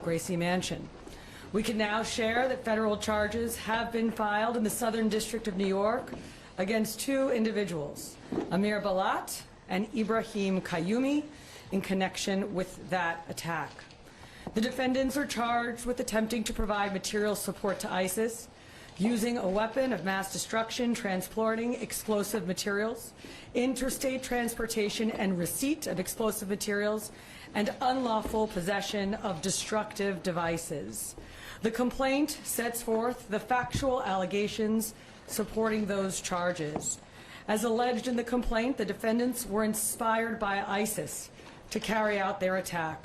Gracie Mansion. We can now share that federal charges have been filed in the Southern District of New York against two individuals, Amir Balat and Ibrahim Qayyumi, in connection with that attack. The defendants are charged with attempting to provide material support to ISIS, using a weapon of mass destruction, transporting explosive materials, interstate transportation and receipt of explosive materials, and unlawful possession of destructive devices. The complaint sets forth the factual allegations supporting those charges. As alleged in the complaint, the defendants were inspired by ISIS to carry out their attack.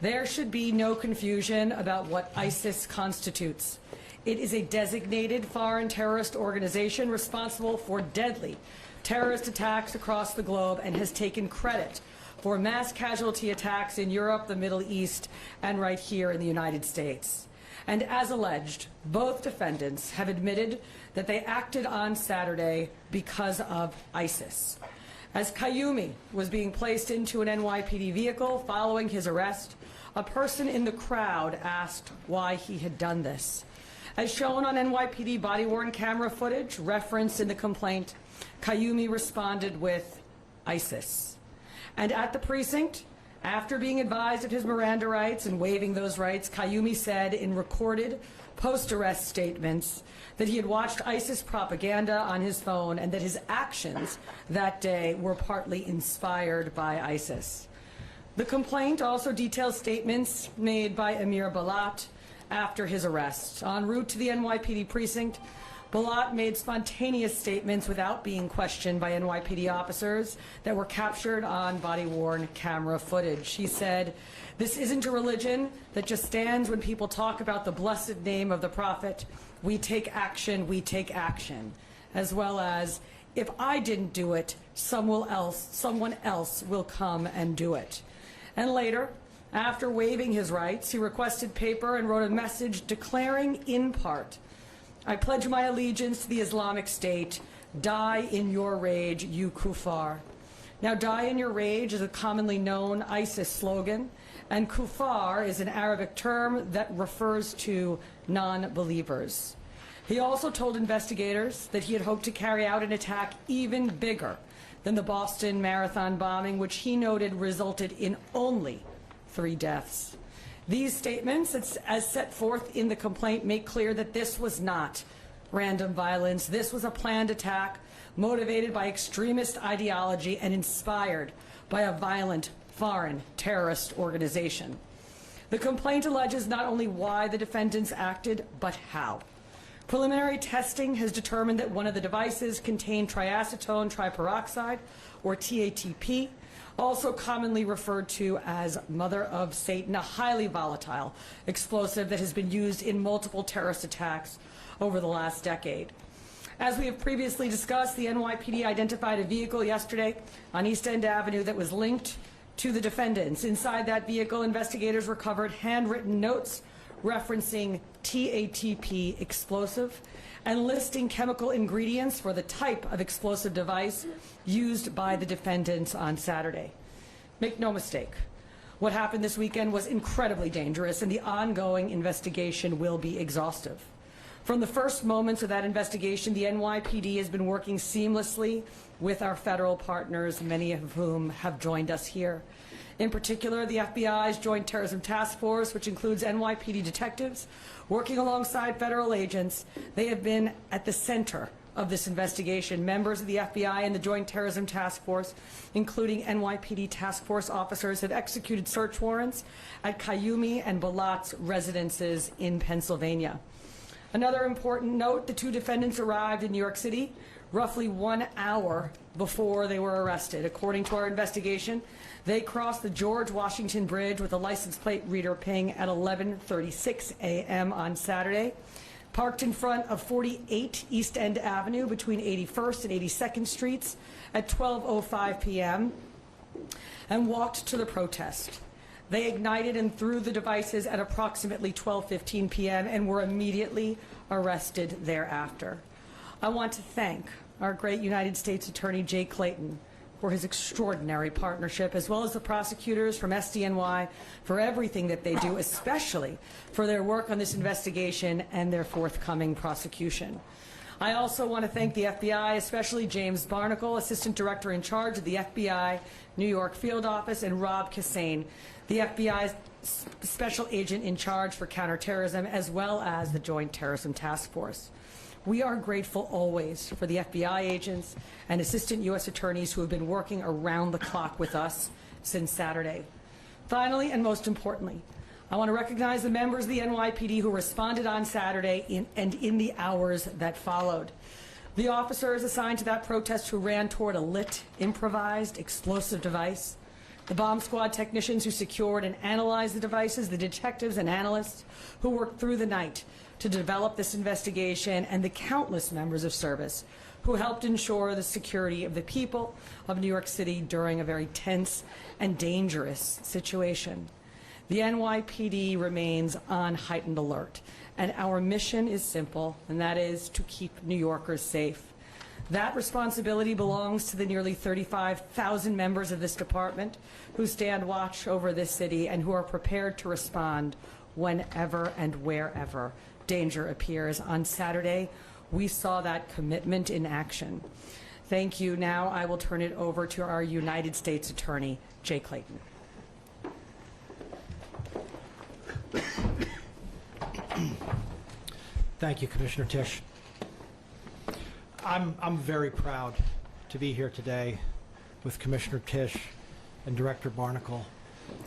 There should be no confusion about what ISIS constitutes. It is a designated foreign terrorist organization responsible for deadly terrorist attacks across the globe and has taken credit for mass casualty attacks in Europe, the Middle East, and right here in the United States. And as alleged, both defendants have admitted that they acted on Saturday because of ISIS. As Qayyumi was being placed into an NYPD vehicle following his arrest, a person in the crowd asked why he had done this. As shown on NYPD body-worn camera footage referenced in the complaint, Qayyumi responded with ISIS. And at the precinct, after being advised of his Miranda rights and waiving those rights, Qayyumi said in recorded post-arrest statements that he had watched ISIS propaganda on his phone and that his actions that day were partly inspired by ISIS. The complaint also details statements made by Amir Balat after his arrest. En route to the NYPD precinct, Balat made spontaneous statements without being questioned by NYPD officers that were captured on body-worn camera footage. He said, "This isn't a religion that just stands when people talk about the blessed name of the Prophet. We take action, as well as, if I didn't do it, someone else will come and do it." And later, after waiving his rights, he requested paper and wrote a message declaring in part, "I pledge my allegiance to the Islamic State. Die in your rage, you kuffar." Now, die in your rage is a commonly known ISIS slogan, and kuffar is an Arabic term that refers to non-believers. He also told investigators that he had hoped to carry out an attack even bigger than the Boston Marathon bombing, which he noted resulted in only 3 deaths. These statements, as set forth in the complaint, make clear that this was not random violence. This was a planned attack motivated by extremist ideology and inspired by a violent foreign terrorist organization. The complaint alleges not only why the defendants acted, but how. Preliminary testing has determined that one of the devices contained triacetone triperoxide, or TATP, also commonly referred to as Mother of Satan, a highly volatile explosive that has been used in multiple terrorist attacks over the last decade. As we have previously discussed, the NYPD identified a vehicle yesterday on East End Avenue that was linked to the defendants. Inside that vehicle, investigators recovered handwritten notes referencing TATP explosive and listing chemical ingredients for the type of explosive device used by the defendants on Saturday. Make no mistake, what happened this weekend was incredibly dangerous, and the ongoing investigation will be exhaustive. From the first moments of that investigation, the NYPD has been working seamlessly with our federal partners, many of whom have joined us here. In particular, the FBI's Joint Terrorism Task Force, which includes NYPD detectives, working alongside federal agents. They have been at the center of this investigation. Members of the FBI and the Joint Terrorism Task Force, including NYPD task force officers, have executed search warrants at Qayyumi and Balat's residences in Pennsylvania. Another important note, the two defendants arrived in New York City roughly 1 hour before they were arrested. According to our investigation, they crossed the George Washington Bridge with a license plate reader ping at 11:36 a.m. on Saturday, parked in front of 48 East End Avenue between 81st and 82nd Streets at 12:05 p.m., and walked to the protest. They ignited and threw the devices at approximately 12:15 p.m. and were immediately arrested thereafter. I want to thank our great United States Attorney Jay Clayton for his extraordinary partnership, as well as the prosecutors from SDNY for everything that they do, especially for their work on this investigation and their forthcoming prosecution. I also want to thank the FBI, especially James Barnacle, Assistant Director in charge of the FBI New York Field Office, and Rob Cassane, the FBI's Special Agent in charge for counterterrorism, as well as the Joint Terrorism Task Force. We are grateful always for the FBI agents and Assistant U.S. Attorneys who have been working around the clock with us since Saturday. Finally, and most importantly, I want to recognize the members of the NYPD who responded on Saturday and in the hours that followed. The officers assigned to that protest who ran toward a lit, improvised, explosive device, the bomb squad technicians who secured and analyzed the devices, the detectives and analysts who worked through the night to develop this investigation, and the countless members of service who helped ensure the security of the people of New York City during a very tense and dangerous situation. The NYPD remains on heightened alert, and our mission is simple, and that is to keep New Yorkers safe. That responsibility belongs to the nearly 35,000 members of this department who stand watch over this city and who are prepared to respond whenever and wherever danger appears. On Saturday, we saw that commitment in action. Thank you. Now I will turn it over to our United States Attorney, Jay Clayton. Thank you, Commissioner Tisch. I'm very proud to be here today with Commissioner Tisch and Director Barnacle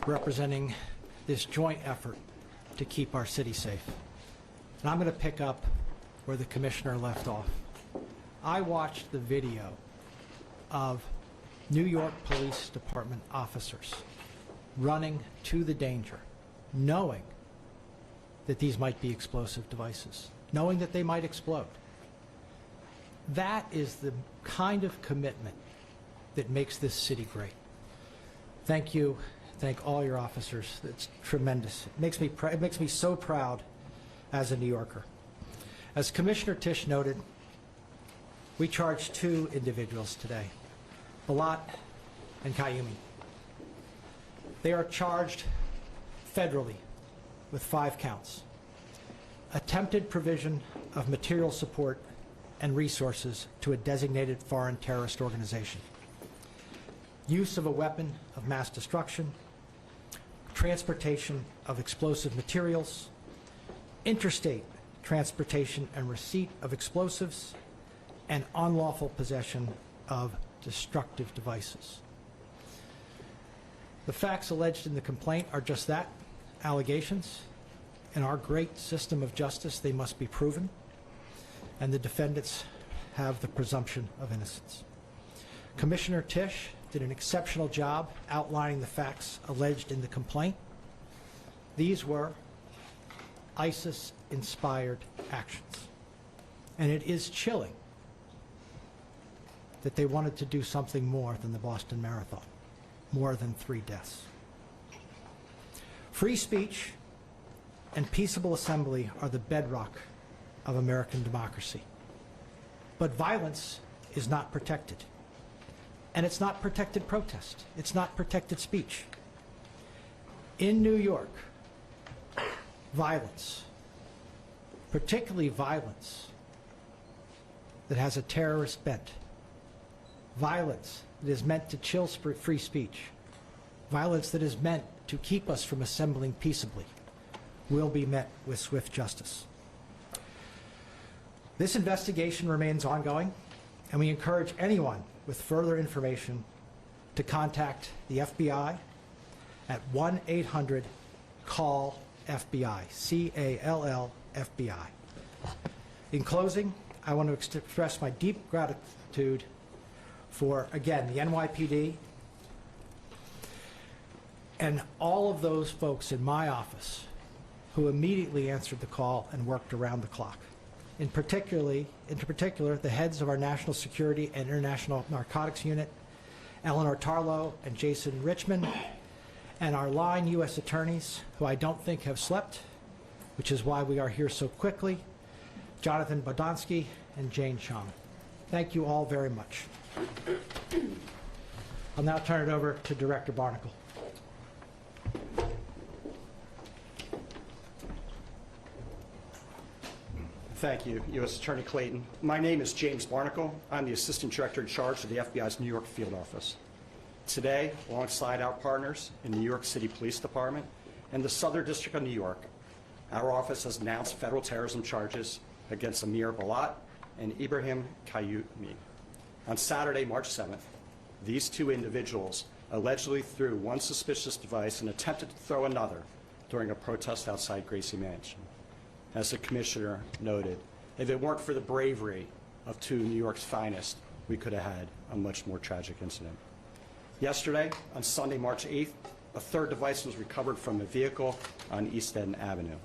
representing this joint effort to keep our city safe. And I'm going to pick up where the Commissioner left off. I watched the video of New York Police Department officers running to the danger, knowing that these might be explosive devices, knowing that they might explode. That is the kind of commitment that makes this city great. Thank you. Thank all your officers. It's tremendous. It makes me so proud as a New Yorker. As Commissioner Tisch noted, we charged 2 individuals today, Balat and Kayumi. They are charged federally with 5 counts. Attempted provision of material support and resources to a designated foreign terrorist organization. Use of a weapon of mass destruction, transportation of explosive materials, interstate transportation and receipt of explosives, and unlawful possession of destructive devices. The facts alleged in the complaint are just that, allegations. In our great system of justice, they must be proven, and the defendants have the presumption of innocence. Commissioner Tisch did an exceptional job outlining the facts alleged in the complaint. These were ISIS-inspired actions. And it is chilling that they wanted to do something more than the Boston Marathon, more than 3 deaths. Free speech and peaceable assembly are the bedrock of American democracy. But violence is not protected. And it's not protected protest. It's not protected speech. In New York, violence, particularly violence that has a terrorist bent, violence that is meant to chill free speech, violence that is meant to keep us from assembling peaceably, will be met with swift justice. This investigation remains ongoing, and we encourage anyone with further information to contact the FBI at 1-800-CALL-FBI, C-A-L-L-FBI. In closing, I want to express my deep gratitude for, again, the NYPD and all of those folks in my office who immediately answered the call and worked around the clock. In particular, the heads of our National Security and International Narcotics Unit, Eleanor Tarlow and Jason Richmond, and our line U.S. attorneys, who I don't think have slept, which is why we are here so quickly, Jonathan Bodonsky and Jane Chong. Thank you all very much. I'll now turn it over to Director Barnacle. Thank you, U.S. Attorney Clayton. My name is James Barnacle. I'm the Assistant Director in charge of the FBI's New York Field Office. Today, alongside our partners in the New York City Police Department and the Southern District of New York, our office has announced federal terrorism charges against Amir Balat and Ibrahim Kayoumi. On Saturday, March 7th, these two individuals allegedly threw one suspicious device and attempted to throw another during a protest outside Gracie Mansion. As the Commissioner noted, if it weren't for the bravery of two New York's finest, we could have had a much more tragic incident. Yesterday, on Sunday, March 8th, a third device was recovered from a vehicle on East End Avenue.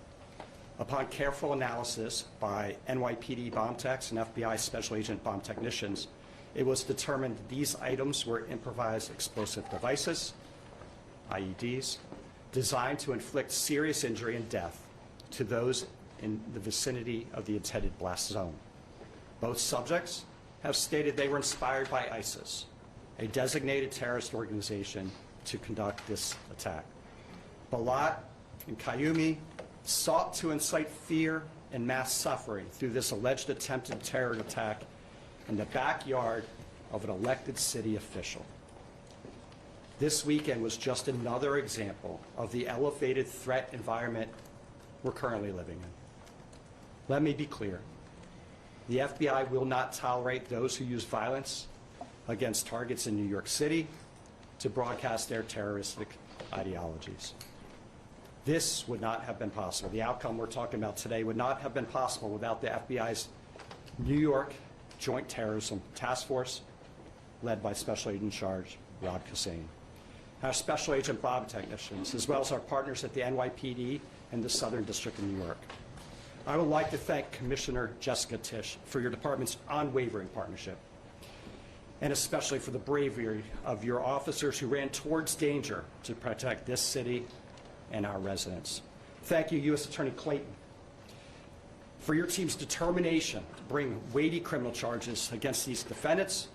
Upon careful analysis by NYPD bomb techs and FBI Special Agent bomb technicians, it was determined these items were improvised explosive devices, IEDs, designed to inflict serious injury and death to those in the vicinity of the intended blast zone. Both subjects have stated they were inspired by ISIS, a designated terrorist organization, to conduct this attack. Balat and Kayoumi sought to incite fear and mass suffering through this alleged attempted terror attack in the backyard of an elected city official. This weekend was just another example of the elevated threat environment we're currently living in. Let me be clear. The FBI will not tolerate those who use violence against targets in New York City to broadcast their terroristic ideologies. This would not have been possible. The outcome we're talking about today would not have been possible without the FBI's New York Joint Terrorism Task Force, led by Special Agent in Charge Rob Hussein. Our Special Agent bomb technicians, as well as our partners at the NYPD and the Southern District of New York. I would like to thank Commissioner Jessica Tisch for your department's unwavering partnership, and especially for the bravery of your officers who ran towards danger to protect this city and our residents. Thank you, U.S. Attorney Clayton, for your team's determination to bring weighty criminal charges against these defendants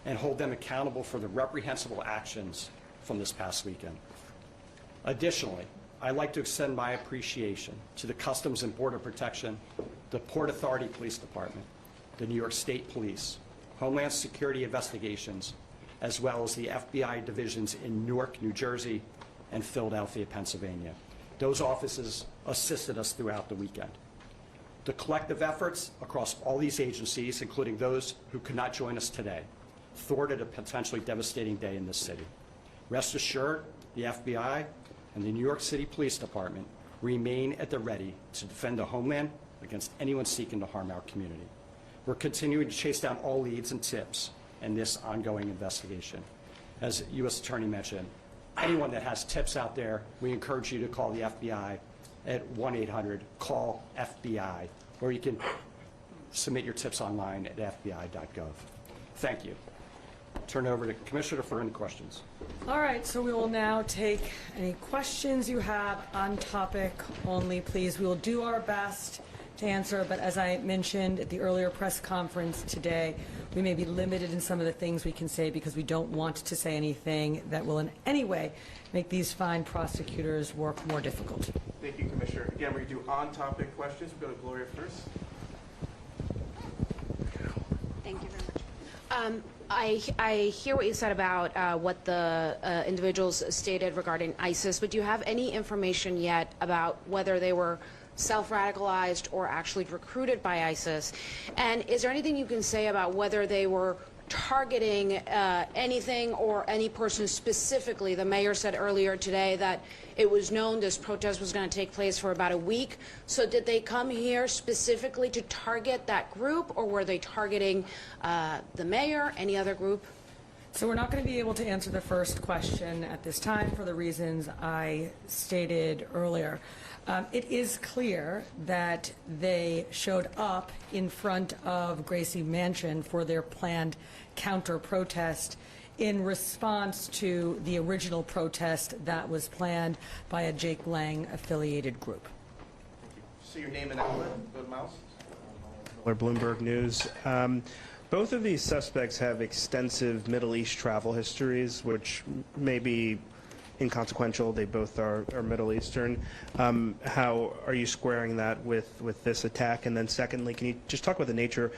and hold them accountable for the reprehensible actions from this past weekend. Additionally, I'd like to extend my appreciation to the Customs and Border Protection, the Port Authority Police Department, the New York State Police, Homeland Security Investigations, as well as the FBI divisions in Newark, New Jersey, and Philadelphia, Pennsylvania. Those offices assisted us throughout the weekend. The collective efforts across all these agencies, including those who could not join us today, thwarted a potentially devastating day in this city. Rest assured, the FBI and the New York City Police Department remain at the ready to defend the homeland against anyone seeking to harm our community. We're continuing to chase down all leads and tips in this ongoing investigation. As U.S. Attorney mentioned, anyone that has tips out there, we encourage you to call the FBI at 1-800-CALL-FBI, or you can submit your tips online at fbi.gov. Thank you. Turn it over to the Commissioner for any questions. All right, so we will now take any questions you have on topic only, please. We will do our best to answer, but as I mentioned at the earlier press conference today, we may be limited in some of the things we can say because we don't want to say anything that will in any way make these fine prosecutors' work more difficult. Thank you, Commissioner. Again, we do on-topic questions. We'll go to Gloria first. Thank you very much. I hear what you said about what the individuals stated regarding ISIS, but do you have any information yet about whether they were self-radicalized or actually recruited by ISIS? And is there anything you can say about whether they were targeting anything or any person specifically? The mayor said earlier today that it was known this protest was going to take place for about a week. So did they come here specifically to target that group, or were they targeting the mayor, any other group? So we're not going to be able to answer the first question at this time for the reasons I stated earlier. It is clear that they showed up in front of Gracie Mansion for their planned counter-protest in response to the original protest that was planned by a Jake Lang-affiliated group. So your name and outlet, go to Miles. Or Bloomberg News. Both of these suspects have extensive Middle East travel histories, which may be inconsequential. They both are Middle Eastern. How are you squaring that with this attack? And then secondly, can you just talk about the nature?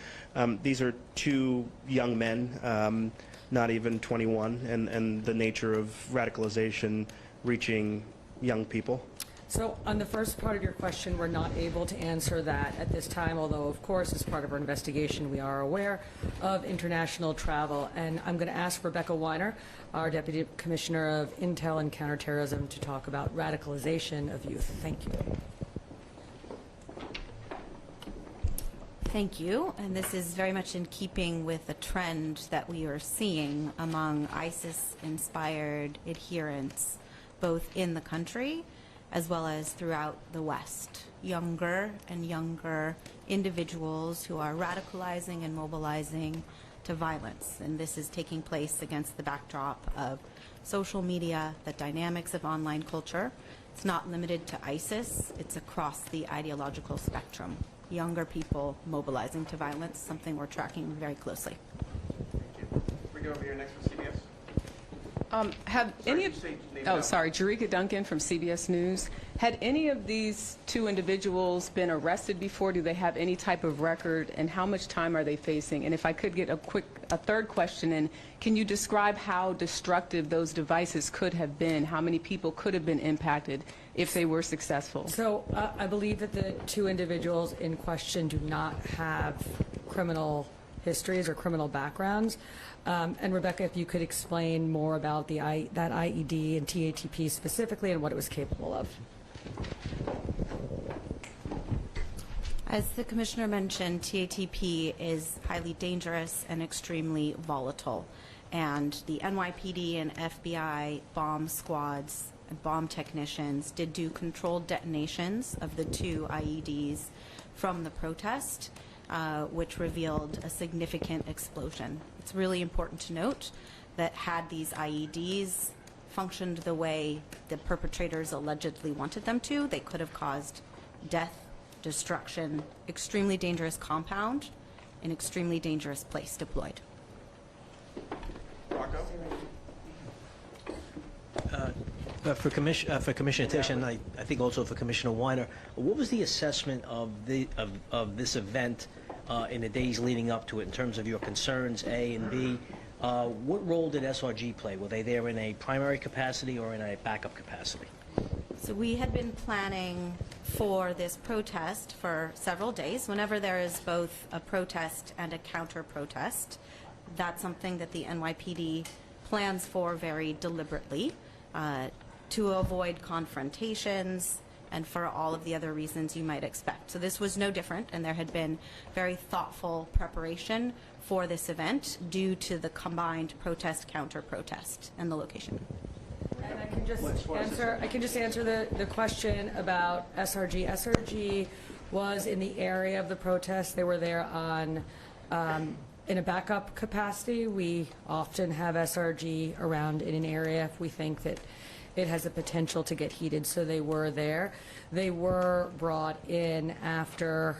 These are two young men, not even 21, and the nature of radicalization reaching young people. So on the first part of your question, we're not able to answer that at this time, although, of course, as part of our investigation, we are aware of international travel. And I'm going to ask Rebecca Weiner, our Deputy Commissioner of Intel and Counterterrorism, to talk about radicalization of youth. Thank you. Thank you. And this is very much in keeping with a trend that we are seeing among ISIS-inspired adherents, both in the country as well as throughout the West. Younger and younger individuals who are radicalizing and mobilizing to violence. And this is taking place against the backdrop of social media, the dynamics of online culture. It's not limited to ISIS, it's across the ideological spectrum. Younger people mobilizing to violence, something we're tracking very closely. Thank you. We go over here next with CBS. Have Sorry, any you of say name oh now. sorry, Jerika Duncan from CBS News. Had any of these two individuals been arrested before? Do they have any type of record? And how much time are they facing? And if I could get a third question in, can you describe how destructive those devices could have been? How many people could have been impacted if they were successful? So I believe that the two individuals in question do not have criminal histories or criminal backgrounds. And Rebecca, if you could explain more about that IED and TATP specifically and what it was capable of. As the Commissioner mentioned, TATP is highly dangerous and extremely volatile. And the NYPD and FBI bomb squads and bomb technicians did do controlled detonations of the two IEDs from the protest, which revealed a significant explosion. It's really important to note that had these IEDs functioned the way the perpetrators allegedly wanted them to, they could have caused death, destruction, extremely dangerous compound, an extremely dangerous place deployed. Rocco? For Commissioner Tish, and I think also for Commissioner Weiner, what was the assessment of this event in the days leading up to it in terms of your concerns, A, and B? What role did SRG play? Were they there in a primary capacity or in a backup capacity? So we had been planning for this protest for several days. Whenever there is both a protest and a counter-protest, that's something that the NYPD plans for very deliberately to avoid confrontations and for all of the other reasons you might expect. So this was no different, and there had been very thoughtful preparation for this event due to the combined protest, counter-protest, and the location. And I can just answer the question about SRG. SRG was in the area of the protest. They were there on in a backup capacity. We often have SRG around in an area if we think that it has a potential to get heated, so they were there. They were brought in after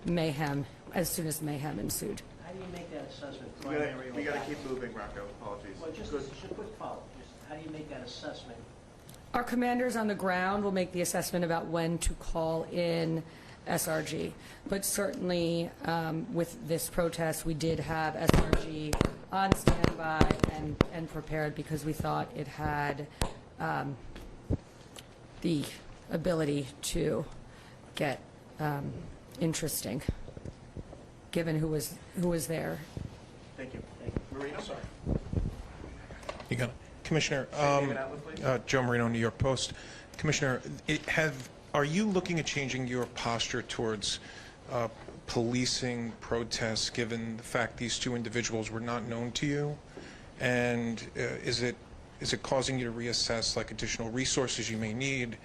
mayhem, as soon as mayhem ensued. How do you make that assessment? We got to keep moving, Rocco. Apologies. Well, just a quick follow-up. How do you make that assessment? Our commanders on the ground will make the assessment about when to call in SRG. But certainly with this protest, we did have SRG on standby and prepared because we thought it had the ability to get interesting, given who was there. Thank you. Marino, sorry. You got it. Commissioner, Name and outlet, please. Joe Marino, New York Post. Commissioner, are you looking at changing your posture towards policing protests, given the fact these two individuals were not known to you? And is it causing you to reassess like additional resources you may need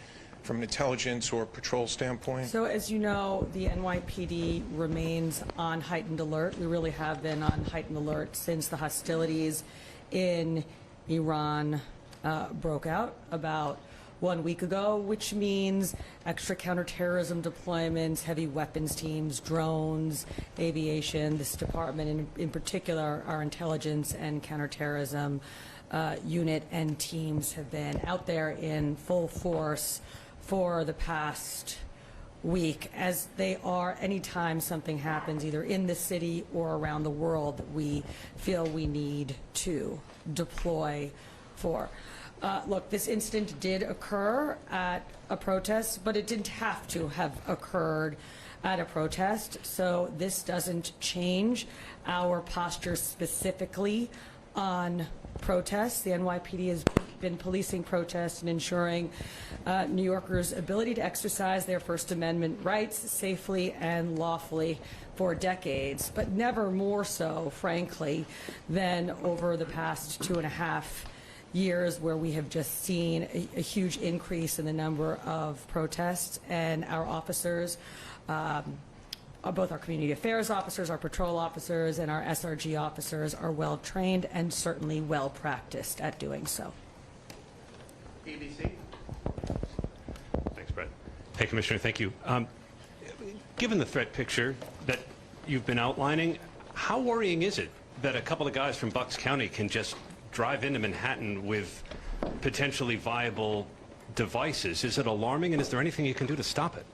from an intelligence or patrol standpoint? So as you know, the NYPD remains on heightened alert. We really have been on heightened alert since the hostilities in Iran broke out about 1 week ago, which means extra counterterrorism deployments, heavy weapons teams, drones, aviation. This department, in particular, our intelligence and counterterrorism unit and teams have been out there in full force for the past week, as they are anytime something happens either in the city or around the world that we feel we need to deploy for. Look, this incident did occur at a protest, but it didn't have to have occurred at a protest, so this doesn't change our posture specifically on protests. The NYPD has been policing protests and ensuring New Yorkers' ability to exercise their First Amendment rights safely and lawfully for decades, but never more so, frankly, than over the past 2.5 years, where we have just seen a huge increase in the number of protests, and our officers, both our community affairs officers, our patrol officers, and our SRG officers are well trained and certainly well practiced at doing so. ABC. Thanks, Brett. Hey, Commissioner, thank you. Given the threat picture that you've been outlining, how worrying is it that a couple of guys from Bucks County can just drive into Manhattan with potentially viable devices? Is it alarming, and is there anything you can do to stop it?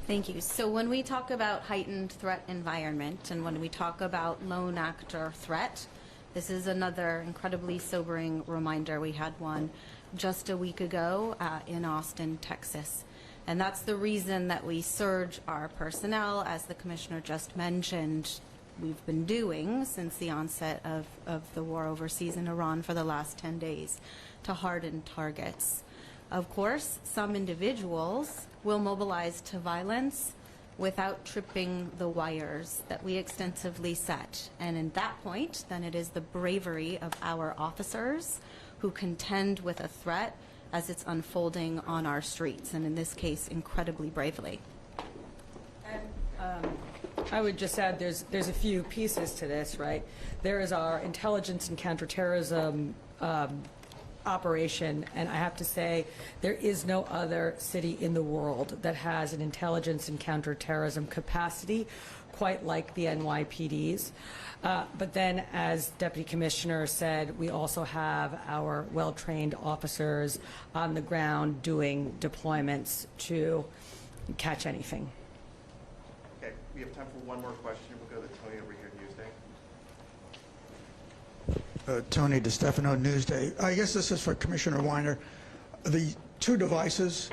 Thank you. So when we talk about heightened threat environment and when we talk about lone actor threat, this is another incredibly sobering reminder. We had one just a week ago in Austin, Texas. And that's the reason that we surge our personnel, as the Commissioner just mentioned, we've been doing since the onset of the war overseas in Iran for the last 10 days, to harden targets. Of course, some individuals will mobilize to violence without tripping the wires that we extensively set. And in that point, then it is the bravery of our officers who contend with a threat as it's unfolding on our streets, and in this case, incredibly bravely. And I would just add there's a few pieces to this, right? There is our intelligence and counterterrorism operation, and I have to say there is no other city in the world that has an intelligence and counterterrorism capacity quite like the NYPD's. But then, as Deputy Commissioner said, we also have our well-trained officers on the ground doing deployments to catch anything. Okay, we have time for one more question. We'll go to Tony over here at Newsday. Tony DeStefano, Newsday. I guess this is for Commissioner Weiner. The two devices,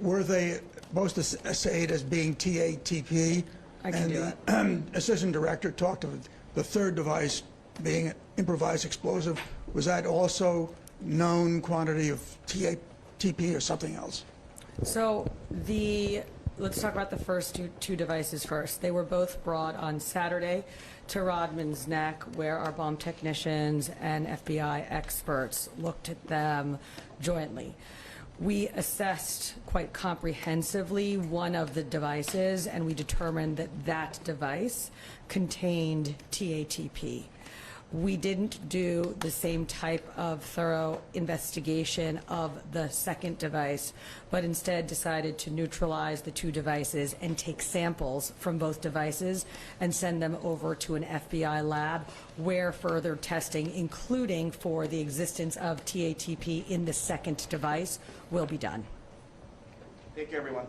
were they both assayed as being TATP? I can do it. And the Assistant Director talked of the third device being an improvised explosive. Was that also known quantity of TATP or something else? So let's talk about the first two devices first. They were both brought on Saturday to Rodman's Neck, where our bomb technicians and FBI experts looked at them jointly. We assessed quite comprehensively one of the devices, and we determined that that device contained TATP. We didn't do the same type of thorough investigation of the second device, but instead decided to neutralize the two devices and take samples from both devices and send them over to an FBI lab where further testing, including for the existence of TATP in the second device, will be done. Thank you, everyone.